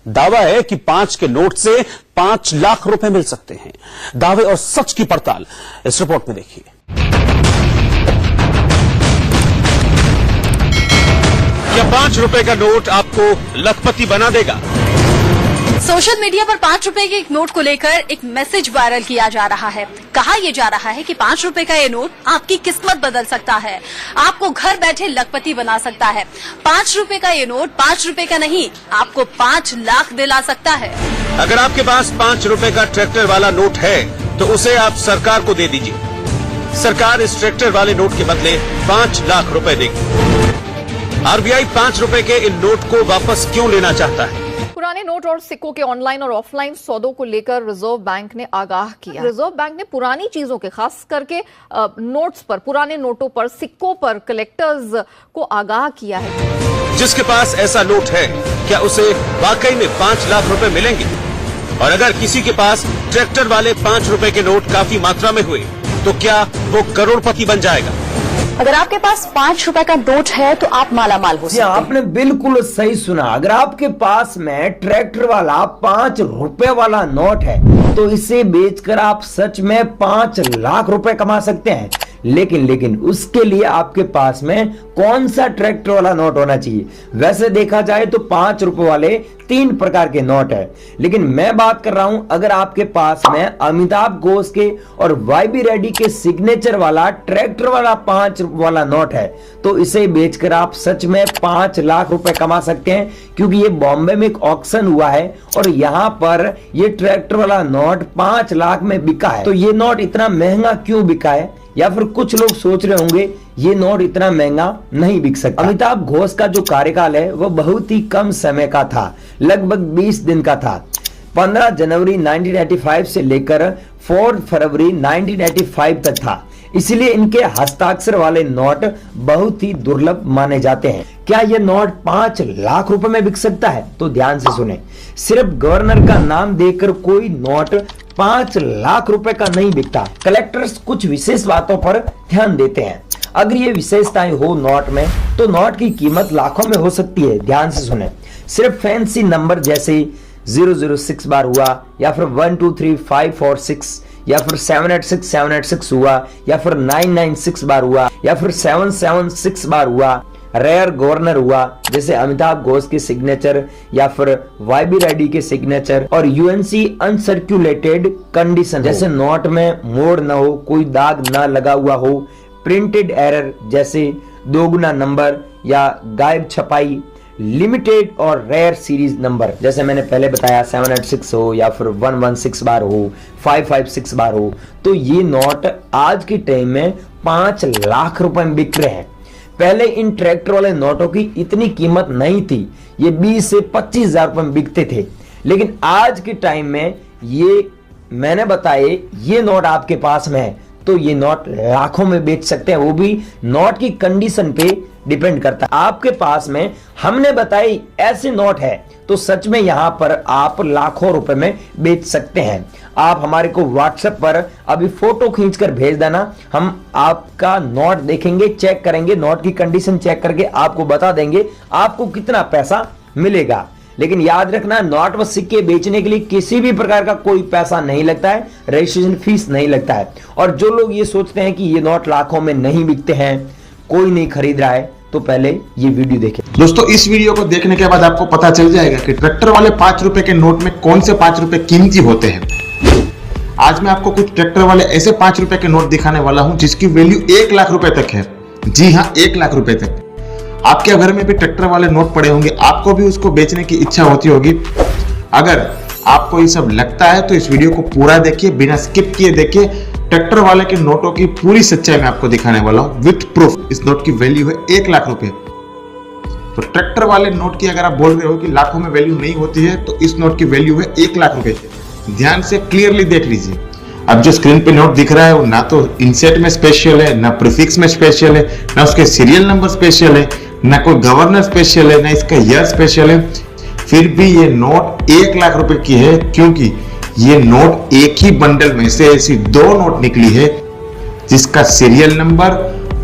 दावा है कि 5 के नोट से 5 लाख रुपए मिल सकते हैं। दावे और सच की पड़ताल इस रिपोर्ट में देखिए। क्या 5 रुपए का नोट आपको लखपति बना देगा? सोशल मीडिया पर 5 रुपए के एक नोट को लेकर एक मैसेज वायरल किया जा रहा है। कहा यह जा रहा है कि 5 रुपए का ये नोट आपकी किस्मत बदल सकता है, आपको घर बैठे लखपति बना सकता है। 5 रुपए का ये नोट 5 रुपए का नहीं, आपको 5 लाख दिला सकता है। अगर आपके पास 5 रुपए का ट्रैक्टर वाला नोट है तो उसे आप सरकार को दे दीजिए। सरकार इस ट्रैक्टर वाले नोट के बदले 5 लाख रुपए देगी। आरबीआई 5 रुपए के इन नोट को वापस क्यों लेना चाहता है? पुराने नोट और सिक्कों के ऑनलाइन और ऑफलाइन सौदों को लेकर रिजर्व बैंक ने आगाह किया। रिजर्व बैंक ने पुरानी चीजों के, खास करके नोट्स पर, पुराने नोटों पर, सिक्कों पर कलेक्टर्स को आगाह किया है। जिसके पास ऐसा नोट है, क्या उसे वाकई में 5 लाख रुपए मिलेंगे? और अगर किसी के पास ट्रैक्टर वाले 5 रुपए के नोट काफी मात्रा में हुए तो क्या वो करोड़पति बन जाएगा? अगर आपके पास 5 रुपए का नोट है तो आप मालामाल हो सकते हैं। आपने बिल्कुल सही सुना। अगर आपके पास में ट्रैक्टर वाला 5 रुपए वाला नोट है तो इसे बेचकर आप सच में 5 लाख रुपए कमा सकते हैं। लेकिन उसके लिए आपके पास में कौन सा ट्रैक्टर वाला नोट होना चाहिए? वैसे देखा जाए तो 5 रुपए वाले 3 प्रकार के नोट है, लेकिन मैं बात कर रहा हूं अगर आपके पास में अमिताभ घोष के और वाईबी रेड्डी के सिग्नेचर वाला ट्रैक्टर वाला 5 रुपए वाला नोट है तो इसे बेचकर आप सच में 5 लाख रुपए कमा सकते हैं, क्योंकि ये बॉम्बे में एक ऑक्शन हुआ है और यहां पर ये ट्रैक्टर वाला नोट 5 लाख में बिका है। तो ये नोट इतना महंगा क्यों बिका है? या फिर कुछ लोग सोच रहे होंगे ये नोट इतना महंगा नहीं बिक सकता। अमिताभ घोष का जो कार्यकाल है वो बहुत ही कम समय का था, लगभग 20 दिन का था। 15 जनवरी 1985 से लेकर 4 फरवरी 1985 तक था, इसलिए इनके हस्ताक्षर वाले नोट बहुत ही दुर्लभ माने जाते हैं। क्या ये नोट 5 लाख रुपए में बिक सकता है? तो ध्यान से सुने, सिर्फ गवर्नर का नाम देकर कोई नोट 5 लाख रुपए का नहीं बिकता। कलेक्टर्स कुछ विशेष बातों पर ध्यान देते हैं। अगर ये विशेषताएं हो नोट में तो नोट की कीमत लाखों में हो सकती है। ध्यान से सुने, सिर्फ फैंसी नंबर जैसे 006 बार हुआ, या फिर 1 2 3 5 4 6, या फिर 786 786 हुआ, या फिर 996 बार हुआ, या फिर 776 बार हुआ, रेयर गवर्नर हुआ जैसे अमिताभ घोष के सिग्नेचर या फिर वाईबी रेड्डी के सिग्नेचर, और यूएनसी अनसर्कुलेटेड कंडीशन जैसे नोट में मोड़ न हो, कोई दाग न लगा हुआ हो, प्रिंटेड एरर जैसे दोगुना नंबर या गायब छपाई, लिमिटेड और रेयर सीरीज नंबर जैसे मैंने पहले बताया 786 हो या फिर 116 बार हो, 556 बार हो, तो ये नोट आज के टाइम में 5 लाख रुपए में बिक रहे हैं। पहले इन ट्रैक्टर वाले नोटों की इतनी कीमत नहीं थी, ये 20 से 25 हजार रुपए में बिकते थे, लेकिन आज के टाइम में ये मैंने बताए ये नोट आपके पास में है तो ये नोट लाखों में बेच सकते हैं। वो भी नोट की कंडीशन पे डिपेंड करता है। आपके पास में हमने बताई ऐसे नोट है तो सच में यहां पर आप लाखों रुपए में बेच सकते हैं। आप हमारे को व्हाट्सएप पर अभी फोटो खींचकर भेज देना, हम आपका नोट देखेंगे, चेक करेंगे, नोट की कंडीशन चेक करके आपको बता देंगे आपको कितना पैसा मिलेगा। लेकिन याद रखना, नोट व सिक्के बेचने के लिए किसी भी प्रकार का कोई पैसा नहीं लगता है, रजिस्ट्रेशन फीस नहीं लगता है। और जो लोग ये सोचते हैं कि ये नोट लाखों में नहीं बिकते हैं, कोई नहीं खरीद रहा है, तो पहले ये वीडियो देखें। दोस्तों, इस वीडियो को देखने के बाद आपको पता चल जाएगा कि ट्रैक्टर वाले 5 रुपए के नोट में कौन से 5 रुपए कीमती होते हैं। आज मैं आपको कुछ ट्रैक्टर वाले ऐसे 5 रुपए के नोट दिखाने वाला हूं जिसकी वैल्यू 1 लाख रुपए तक है। जी हाँ, 1 लाख रुपए तक। आपके घर में भी ट्रैक्टर वाले नोट पड़े होंगे, आपको भी उसको बेचने की इच्छा होती होगी। अगर आपको ये सब लगता है तो इस वीडियो को पूरा देखिए, बिना स्किप किए देखिए। ट्रैक्टर वाले के नोटों की पूरी सच्चाई मैं आपको दिखाने वाला हूं विथ प्रूफ। इस नोट की वैल्यू है 1 लाख रुपए। तो ट्रैक्टर वाले नोट की अगर आप बोल रहे हो कि लाखों में वैल्यू नहीं होती है, तो इस नोट की वैल्यू है 1 लाख रुपए। ध्यान से क्लियरली देख लीजिए। अब जो स्क्रीन पे नोट दिख रहा है वो ना तो इनसेट में स्पेशल है, ना प्रीफिक्स में स्पेशल है, ना उसके सीरियल नंबर स्पेशल है, ना कोई गवर्नर स्पेशल है, ना इसका ईयर स्पेशल है। फिर भी ये नोट 1 लाख रुपए की है, क्योंकि ये नोट एक ही बंडल में से ऐसी 2 नोट निकली है जिसका serial number,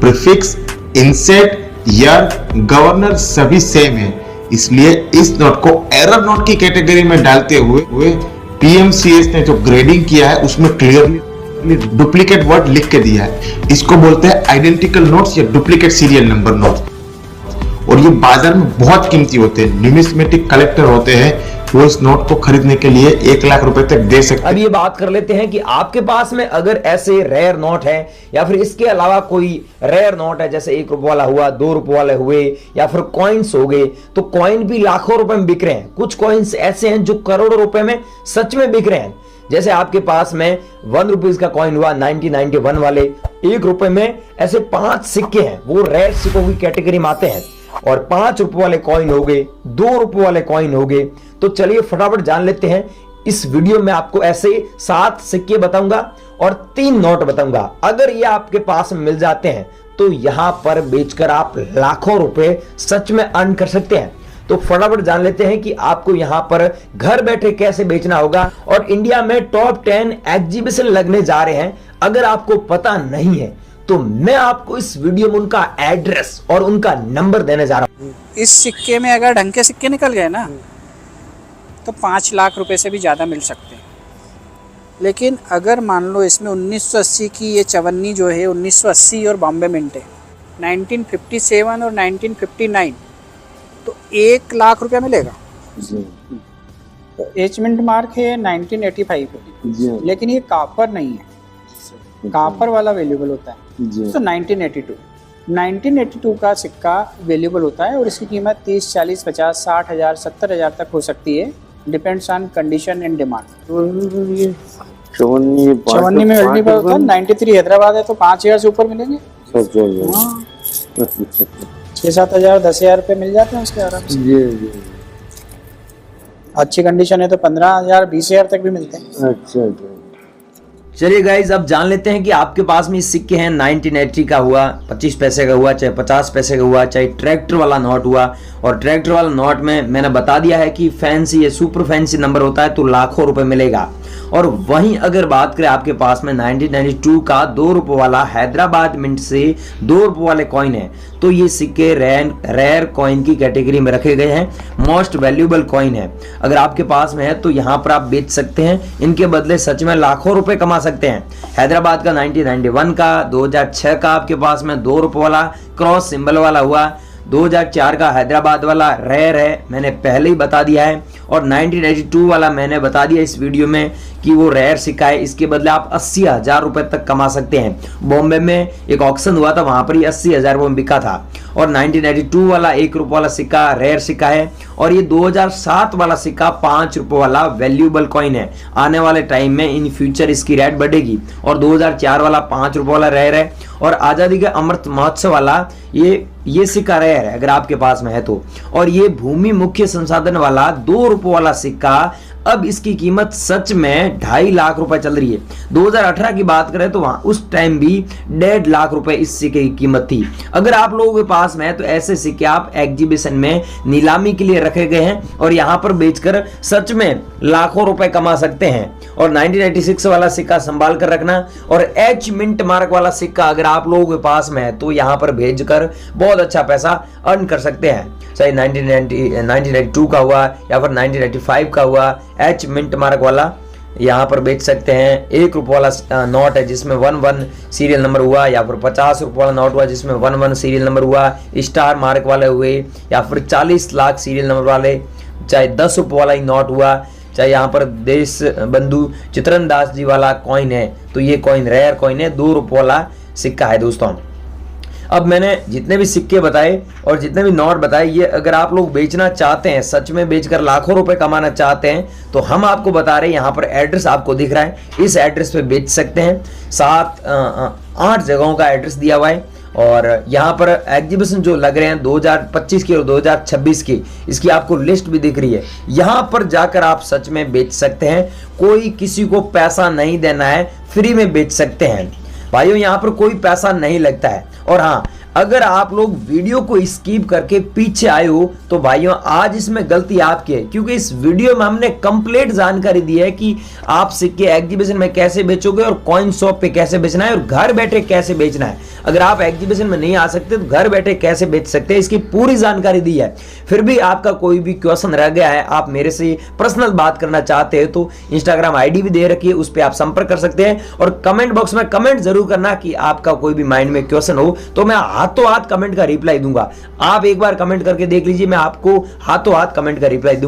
prefix, inset, year, governor सभी सेम है। इसलिए इस नोट को एरर नोट की कैटेगरी में डालते हुए पीएमसीएस ने जो ग्रेडिंग किया है उसमें क्लियरली डुप्लीकेट वर्ड लिख के दिया है। इसको बोलते हैं आइडेंटिकल नोट्स या डुप्लीकेट सीरियल नंबर नोट्स, और ये बाजार में बहुत कीमती होते हैं। न्यूमिस्मेटिक कलेक्टर होते हैं, वो इस नोट को खरीदने के लिए 1 लाख रुपए तक दे सकते हैं। अब ये बात कर लेते हैं कि आपके पास में अगर ऐसे रेयर नोट है या फिर इसके अलावा कोई रेयर नोट है, जैसे 1 रुपए वाला हुआ, 2 रुपए वाले हुए या फिर कॉइन्स हो गए, तो कॉइन भी लाखों रुपए में बिक रहे हैं। कुछ कॉइन्स ऐसे हैं जो करोड़ों रुपए में सच में बिक रहे हैं। जैसे आपके पास में 1 रुपीज का कॉइन हुआ 1991 वाले, 1 रुपए में ऐसे 5 सिक्के हैं, वो रेयर सिक्कों की कैटेगरी में आते हैं। और 5 रुपए वाले कॉइन हो गए, 2 रुपए वाले कॉइन हो गए। तो चलिए फटाफट जान लेते हैं। इस वीडियो में आपको ऐसे 7 सिक्के बताऊंगा और 3 नोट बताऊंगा। अगर ये आपके पास में मिल जाते हैं तो यहां पर बेचकर आप लाखों रुपए सच में अर्न कर सकते हैं। तो फटाफट जान लेते हैं कि आपको यहां पर घर बैठे कैसे बेचना होगा। और इंडिया में टॉप 10 एग्जीबिशन लगने जा रहे हैं। अगर आपको पता नहीं है तो मैं आपको इस वीडियो में उनका एड्रेस और उनका नंबर देने जा रहा हूं। इस सिक्के में अगर ढंग के सिक्के निकल गए ना तो 5 लाख रुपए से भी ज़्यादा मिल सकते हैं। लेकिन अगर मान लो इसमें 1980 की ये चवन्नी जो है 1980 और बॉम्बे मिंट है, 1957 और 1959, तो 1 लाख रुपया मिलेगा। तो एच मिंट मार्क है 1985 पे, लेकिन ये कापर नहीं है, कापर वाला वैल्यूबल होता है। तो 1982 का सिक्का वैल्यूबल होता है और इसकी कीमत 30, 40, 50, 60 हज़ार, 70 हज़ार तक हो सकती है, depends on condition and demand. चवन्नी में वैल्यूबल होता है। 93 हैदराबाद है तो 5,000 से ऊपर मिलेंगे। 6-7 हज़ार, 10,000 रुपये मिल जाते हैं उसके आराम से। अच्छी कंडीशन है तो 15,000, 20,000 तक भी मिलते हैं। अच्छा, चलिए गाइज अब जान लेते हैं कि आपके पास में सिक्के हैं 1980 का हुआ, 25 पैसे का हुआ, चाहे 50 पैसे का हुआ, चाहे ट्रैक्टर वाला नोट हुआ। और ट्रैक्टर वाला नोट में मैंने बता दिया है कि फैंसी या सुपर फैंसी नंबर होता है तो लाखों रुपए मिलेगा। और वहीं अगर बात करें आपके पास में 1992 का 2 रुपए वाला हैदराबाद मिंट से 2 रुपए वाले कॉइन है, तो ये सिक्के रेयर कॉइन की कैटेगरी में रखे गए हैं, मोस्ट वैल्यूएबल कॉइन है। अगर आपके पास में है तो यहाँ पर आप बेच सकते हैं, इनके बदले सच में लाखों रुपए कमा सकते हैं। हैदराबाद का 1991 का, 2006 का आपके पास में 2 रुपए वाला क्रॉस सिंबल वाला हुआ, 2004 का हैदराबाद वाला रेयर है, मैंने पहले ही बता दिया है। और 1982 वाला मैंने बता दिया इस वीडियो में कि वो रेयर सिक्का है, इसके बदले आप 80,000 रुपए तक कमा सकते हैं। बॉम्बे में एक ऑक्शन हुआ था, वहां पर ही 80,000 रुपए में बिका था। और 1982 वाला 1 रुपए वाला सिक्का रेयर सिक्का है। और ये 2007 वाला सिक्का 5 रुपए वाला वैल्यूएबल कॉइन है। आने वाले टाइम में इन फ्यूचर इसकी रेट बढ़ेगी। और 2004 वाला 5 रुपए वाला रेयर है। और आजादी का अमृत महोत्सव वाला ये सिक्का रेयर है अगर आपके पास में है तो। और ये भूमि मुख्य संसाधन वाला 2 रुपए वाला सिक्का, अब इसकी कीमत सच में 2.5 लाख रुपए चल रही है। 2018 की बात करें तो वहां उस टाइम भी 1.5 लाख रुपए इस सिक्के की कीमत थी। अगर आप लोगों के पास में है तो ऐसे सिक्के आप एग्जीबिशन में नीलामी के लिए रखे गए हैं और यहां पर बेचकर सच में लाखों रुपए कमा सकते हैं। और 1986 वाला सिक्का संभाल कर रखना। और एच मिंट मार्क वाला सिक्का अगर आप लोगों के पास में है तो यहां पर भेजकर बहुत अच्छा पैसा अर्न कर सकते हैं। चाहे 1992 का हुआ या फिर 1985 का हुआ, एच मिंट मार्क वाला यहाँ पर बेच सकते हैं। 1 रुपए वाला नोट है जिसमें 11 सीरियल नंबर हुआ, या फिर 50 रुपए वाला नोट हुआ जिसमें 11 सीरियल नंबर हुआ, स्टार मार्क वाले हुए, या फिर 40 लाख सीरियल नंबर वाले, चाहे 10 रुपए वाला ही नोट हुआ, चाहे यहाँ पर देश बंधु चित्रन दास जी वाला कॉइन है, तो ये कॉइन रेयर कॉइन है, 2 रुपए वाला सिक्का है दोस्तों। अब मैंने जितने भी सिक्के बताए और जितने भी नोट बताए, ये अगर आप लोग बेचना चाहते हैं, सच में बेचकर लाखों रुपए कमाना चाहते हैं, तो हम आपको बता रहे हैं, यहाँ पर एड्रेस आपको दिख रहा है, इस एड्रेस पे बेच सकते हैं। 8 जगहों का एड्रेस दिया हुआ है। और यहाँ पर एग्जीबिशन जो लग रहे हैं 2025 की और 2026 की, इसकी आपको लिस्ट भी दिख रही है। यहाँ पर जाकर आप सच में बेच सकते हैं, कोई किसी को पैसा नहीं देना है, फ्री में बेच सकते हैं भाइयों, यहाँ पर कोई पैसा नहीं लगता है। और हाँ, अगर आप लोग वीडियो को स्किप करके पीछे आए हो तो भाइयों आज इसमें गलती आपकी है, क्योंकि इस वीडियो में हमने कंप्लीट जानकारी दी है कि आप सिक्के एग्जीबिशन में कैसे बेचोगे और कॉइन शॉप पे कैसे बेचना है और घर बैठे कैसे बेचना है। अगर आप एग्जीबिशन में नहीं आ सकते तो घर बैठे कैसे बेच सकते हैं, इसकी पूरी जानकारी दी है। फिर भी आपका कोई भी क्वेश्चन रह गया है, आप मेरे से पर्सनल बात करना चाहते हैं तो इंस्टाग्राम आईडी भी दे रखी है, उस पर आप संपर्क कर सकते हैं। और कमेंट बॉक्स में कमेंट जरूर करना कि आपका कोई भी माइंड में क्वेश्चन हो तो मैं हाथों हाथ कमेंट का रिप्लाई दूंगा। आप एक बार कमेंट करके देख लीजिए, मैं आपको हाथों हाथ कमेंट का रिप्लाई दूंगा।